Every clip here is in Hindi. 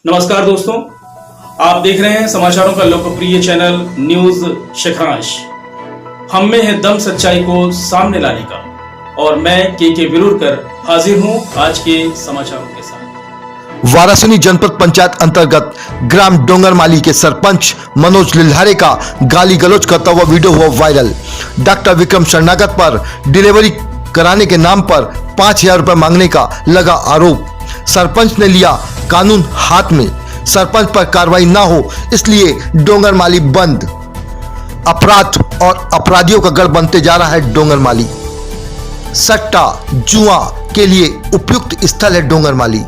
नमस्कार दोस्तों, आप देख रहे हैं समाचारों का लोकप्रिय चैनल न्यूज शिखरांश। हम में है दम सच्चाई को सामने लाने का और मैं के विरुरकर हाजिर हूं आज के समाचारों के साथ। वारासिनी जनपद पंचायत अंतर्गत ग्राम डोंगरमाली के सरपंच मनोज लिल्हारे का गाली गलौज करता हुआ वीडियो हुआ वायरल। डॉक्टर विक्रम शरणागत पर डिलीवरी कराने के नाम पर 5,000 रुपए मांगने का लगा आरोप। सरपंच ने लिया कानून हाथ में। सरपंच पर कार्रवाई ना हो इसलिए डोंगरमाली बंद। अपराध और अपराधियों का गढ़ बनते जा रहा है डोंगरमाली। सट्टा जुआ के लिए उपयुक्त स्थल है डोंगरमाली।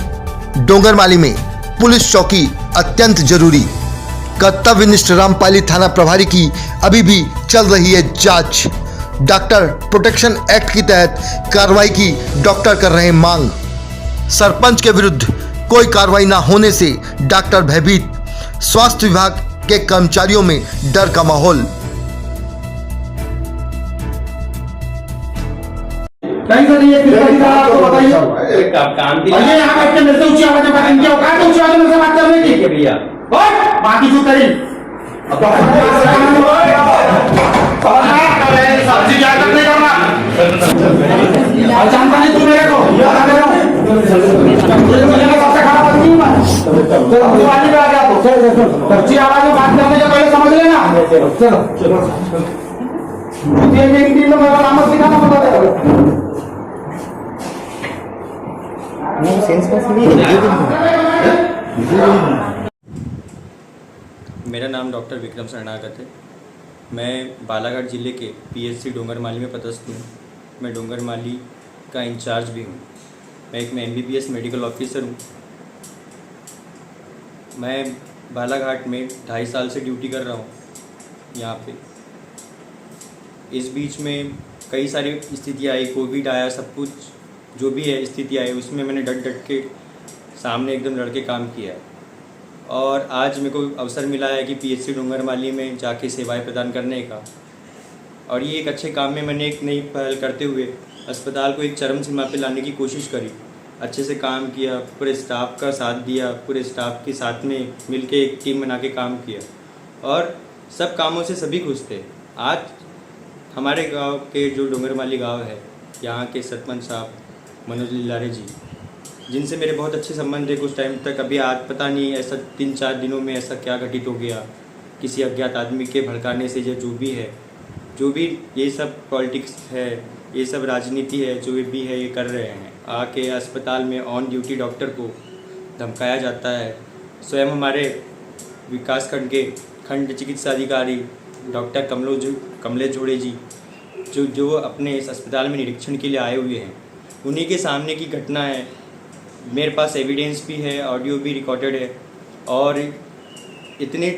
डोंगरमाली में पुलिस चौकी अत्यंत जरूरी। कर्तव्यनिष्ठ रामपाली थाना प्रभारी की अभी भी चल रही है जांच। डॉक्टर प्रोटेक्शन एक्ट के तहत कार्रवाई की डॉक्टर कर रहे हैं मांग। सरपंच के विरुद्ध कोई कार्रवाई न होने से डॉक्टर भयभीत। स्वास्थ्य विभाग के कर्मचारियों में डर का माहौल। कहीं से नहीं है, किसका दिखा रहा आपको बताइए। काम की भैया यहाँ बैठ के मेरे से ऊंची आवाज में बात क्या औकात है ऊंची आवाज में मेरे से बात करने की? भैया और बाकी जो करी सब्जी क्या करने करना और जानता नहीं तू मेरे को सबसे खराब आदमी हूँ मैं। तू आने पे आ गया तो ऊंची आवाज में बात करने के पहले समझ लेना। चलो मेरी टीम में मेरा नाम सिखाना पड़ता है। मेरा नाम डॉक्टर विक्रम शरणागत है। मैं बालाघाट जिले के पीएचसी डोंगरमाली में पदस्थ हूँ। मैं डोंगरमाली का इंचार्ज भी हूँ। मैं एक एमबीबीएस मेडिकल ऑफिसर हूँ। मैं बालाघाट में 2.5 साल से ड्यूटी कर रहा हूँ यहाँ पे। इस बीच में कई सारी स्थितियाँ आई, कोविड आया, सब कुछ जो भी है स्थिति आई, उसमें मैंने डट के सामने एकदम लड़ के काम किया है। और आज मेरे को अवसर मिला है कि पीएचसी डोंगरमाली में जाके सेवाएं प्रदान करने का। और ये एक अच्छे काम में मैंने एक नई पहल करते हुए अस्पताल को एक चरम सीमा पे लाने की कोशिश करी। अच्छे से काम किया, पूरे स्टाफ का साथ दिया, पूरे स्टाफ के साथ में मिलके एक टीम बना के काम किया और सब कामों से सभी खुश थे। आज हमारे गांव के जो डोंगरमाली गांव है, यहाँ के सरपंच साहब मनोज लिल्हारे जी, जिनसे मेरे बहुत अच्छे संबंध थे कुछ टाइम तक। अभी आज पता नहीं ऐसा 3-4 दिनों में ऐसा क्या घटित हो गया, किसी अज्ञात आदमी के भड़काने से जो भी ये सब पॉलिटिक्स है, ये सब राजनीति है, जो भी है ये कर रहे हैं। आके अस्पताल में ऑन ड्यूटी डॉक्टर को धमकाया जाता है। स्वयं हमारे विकासखंड के खंड चिकित्सा अधिकारी डॉक्टर कमलेश जोड़े जी जो अपने इस अस्पताल में निरीक्षण के लिए आए हुए हैं, उन्हीं के सामने की घटना है। मेरे पास एविडेंस भी है, ऑडियो भी रिकॉर्डेड है। और इतने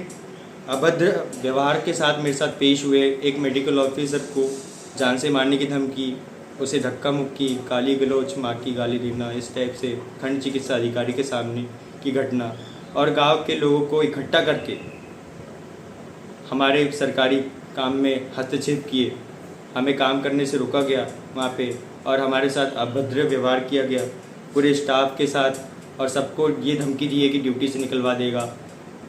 अभद्र व्यवहार के साथ मेरे साथ पेश हुए। एक मेडिकल ऑफिसर को जान से मारने की धमकी, उसे धक्का मुक्की, गाली गलौज, माँ की गाली देना, इस टाइप से खंड चिकित्सा अधिकारी के सामने की घटना। और गांव के लोगों को इकट्ठा करके हमारे सरकारी काम में हस्तक्षेप किए, हमें काम करने से रोका गया वहाँ पे और हमारे साथ अभद्र व्यवहार किया गया पूरे स्टाफ के साथ। और सबको ये धमकी दी है कि ड्यूटी से निकलवा देगा,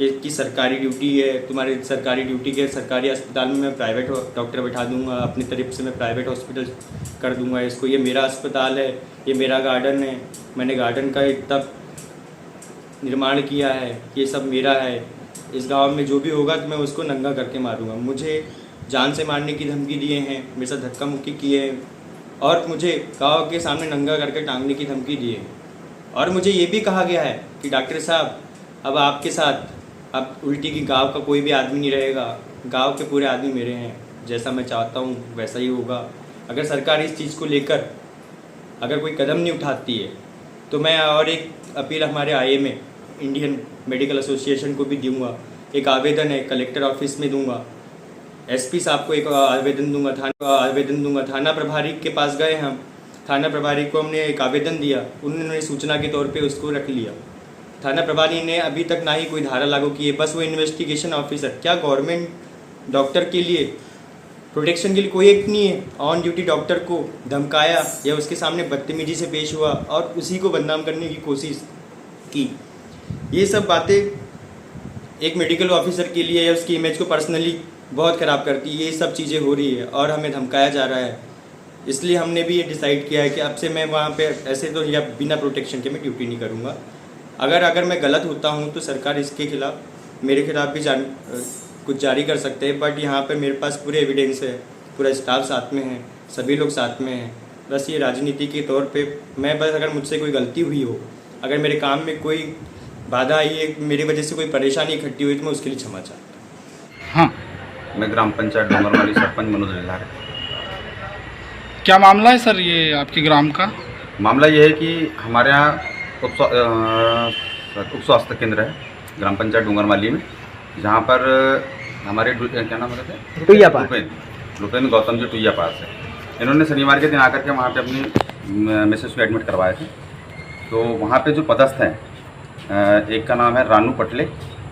ये कि सरकारी ड्यूटी है तुम्हारी, सरकारी ड्यूटी के सरकारी अस्पताल में मैं प्राइवेट डॉक्टर बैठा दूंगा, अपनी तरफ से मैं प्राइवेट हॉस्पिटल कर दूंगा इसको। ये मेरा अस्पताल है, ये मेरा गार्डन है, मैंने गार्डन का इतना निर्माण किया है, ये सब मेरा है। इस गाँव में जो भी होगा तो मैं उसको नंगा करके मारूँगा। मुझे जान से मारने की धमकी दिए हैं, मेरे साथ धक्का मुक्की किए हैं और मुझे गांव के सामने नंगा करके टांगने की धमकी दी है। और मुझे ये भी कहा गया है कि डॉक्टर साहब अब आपके साथ अब उल्टी की गांव का कोई भी आदमी नहीं रहेगा, गांव के पूरे आदमी मेरे हैं, जैसा मैं चाहता हूँ वैसा ही होगा। अगर सरकार इस चीज़ को लेकर अगर कोई कदम नहीं उठाती है तो मैं और एक अपील हमारे IMA इंडियन मेडिकल एसोसिएशन को भी दूँगा। एक आवेदन है कलेक्टर ऑफिस में दूँगा, SP साहब को एक आवेदन दूंगा। थाना प्रभारी के पास गए हम, थाना प्रभारी को हमने एक आवेदन दिया, उन्होंने सूचना के तौर पे उसको रख लिया। थाना प्रभारी ने अभी तक ना ही कोई धारा लागू की है, बस वो इन्वेस्टिगेशन ऑफिसर। क्या गवर्नमेंट डॉक्टर के लिए प्रोटेक्शन के लिए कोई एक्ट नहीं है? ऑन ड्यूटी डॉक्टर को धमकाया या उसके सामने बदतमीजी से पेश हुआ और उसी को बदनाम करने की कोशिश की। ये सब बातें एक मेडिकल ऑफिसर के लिए या उसकी इमेज को पर्सनली बहुत ख़राब करती है। ये सब चीज़ें हो रही है और हमें धमकाया जा रहा है, इसलिए हमने भी ये डिसाइड किया है कि अब से मैं वहाँ पे ऐसे तो या बिना प्रोटेक्शन के मैं ड्यूटी नहीं करूँगा। अगर मैं गलत होता हूँ तो सरकार इसके खिलाफ मेरे खिलाफ भी कुछ जारी कर सकते हैं, बट यहाँ पर मेरे पास पूरे एविडेंस है, पूरा स्टाफ साथ में है, सभी लोग साथ में हैं। बस ये राजनीति के तौर पे मैं बस अगर मुझसे कोई गलती हुई हो, अगर मेरे काम में कोई बाधा आई है, मेरी वजह से कोई परेशानी इकट्ठी हुई तो मैं उसके लिए क्षमा चाहता हूँ। हाँ, मैं ग्राम पंचायत डोंगरमाली सरपंच मनोज लिल्हारे। क्या मामला है सर ये आपके ग्राम का? मामला ये है कि हमारे यहाँ उप स्वास्थ्य केंद्र है ग्राम पंचायत डोंगरमाली में, जहाँ पर हमारे क्या नाम है टुईया पास, रुपेंद्र गौतम जी टुईया पास है। इन्होंने शनिवार के दिन आकर के वहाँ पे अपनी मिसेस को एडमिट करवाए थे। तो वहाँ पे जो पदस्थ हैं, एक का नाम है रानू पटले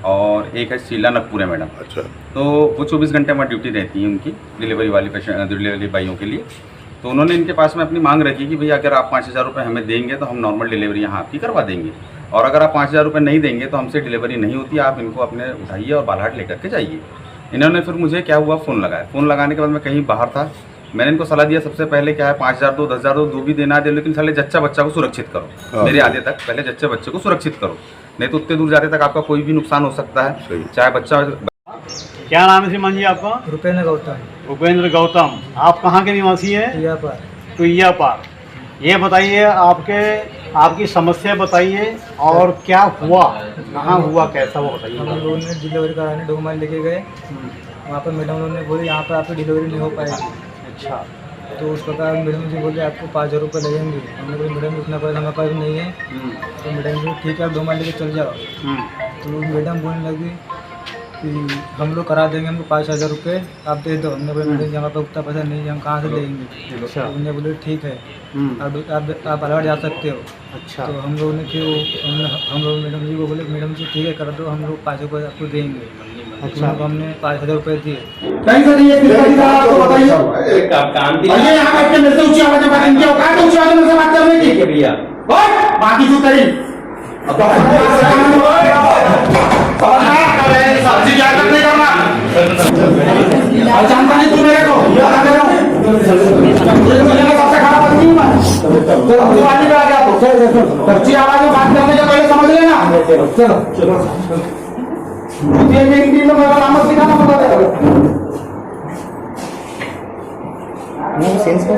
और एक है शीला नकपुरे मैडम। अच्छा। तो वो 24 घंटे वहाँ ड्यूटी रहती है उनकी डिलीवरी वाली डिलीवरी बाइयों के लिए। तो उन्होंने इनके पास में अपनी मांग रखी कि भैया अगर आप 5,000 रुपये हमें देंगे तो हम नॉर्मल डिलीवरी यहाँ आपकी करवा देंगे, और अगर आप 5,000 रुपये नहीं देंगे तो हमसे डिलीवरी नहीं होती, आप इनको अपने उठाइए और बालाहाट लेकर के जाइए। इन्होंने फिर मुझे क्या हुआ, फ़ोन लगाया। फ़ोन लगाने के बाद मैं कहीं बाहर था, मैंने इनको सलाह दिया सबसे पहले क्या है 5,000 दो, 10,000 दो, जो भी देना दे, लेकिन साले जच्चा बच्चा को सुरक्षित करो। मेरे आधे तक पहले जच्चे बच्चे को सुरक्षित करो, नहीं तो उतने दूर जाते तक आपका कोई भी नुकसान हो सकता है, चाहे बच्चा। क्या नाम है श्रीमान जी आपका? रुपेंद्र गौतम। उपेंद्र गौतम। आप कहाँ के निवासी हैं? टुईया पार। ये बताइए आपकी समस्या बताइए और क्या हुआ, कहाँ हुआ, कैसा हुआ बताइए। हम लोगों ने डिलीवरी कराने डोंगरमाली लेके गए, वहाँ पर मैडम लोगों ने बोले यहाँ पर आपकी डिलीवरी नहीं हो पाएगी। अच्छा। तो उस प्रकार मैडम जी बोले आपको 5,000 रुपये लगेंगे। हमने बोले मैडम इतना पैसा हमारे पास नहीं है। तो मैडम जी ठीक है आप डोंगरमाली लेके चल जाओ। तो मैडम बोलने लगी कि हम लोग करा देंगे, हमको 5,000 रुपये आप दे दो। हमने बोले मैडम जी हमारे पास उतना पैसा नहीं है, हम कहाँ से देंगे। अच्छा। तो उन्होंने बोले ठीक है आप बालाघाट जा सकते हो। अच्छा। तो हम लोगों ने फिर हम लोग मैडम जी को बोले मैडम जी ठीक है कर दो, हम लोग 5,000 रुपये आपको देंगे। अच्छा। तो हमने 5,000 रुपये दिए। कहीं सर ये किसका था आपको बताइए। काम और ये यहाँ बैठ के मेरे से ऊंची आवाज में बात इनकी औकात है ऊंची आवाज में बात करने की भैया। और बाकी जो करी सब्जी क्या करने करना और जानता नहीं तू मेरे को सबसे खराब आदमी हूँ मैं। तो वाली में आ गया तो ऊंची आवाज में बात करने के पहले समझ लेना। चलो ये हिंदी में मेरा नाम सिखाना पड़ता है। सेंस का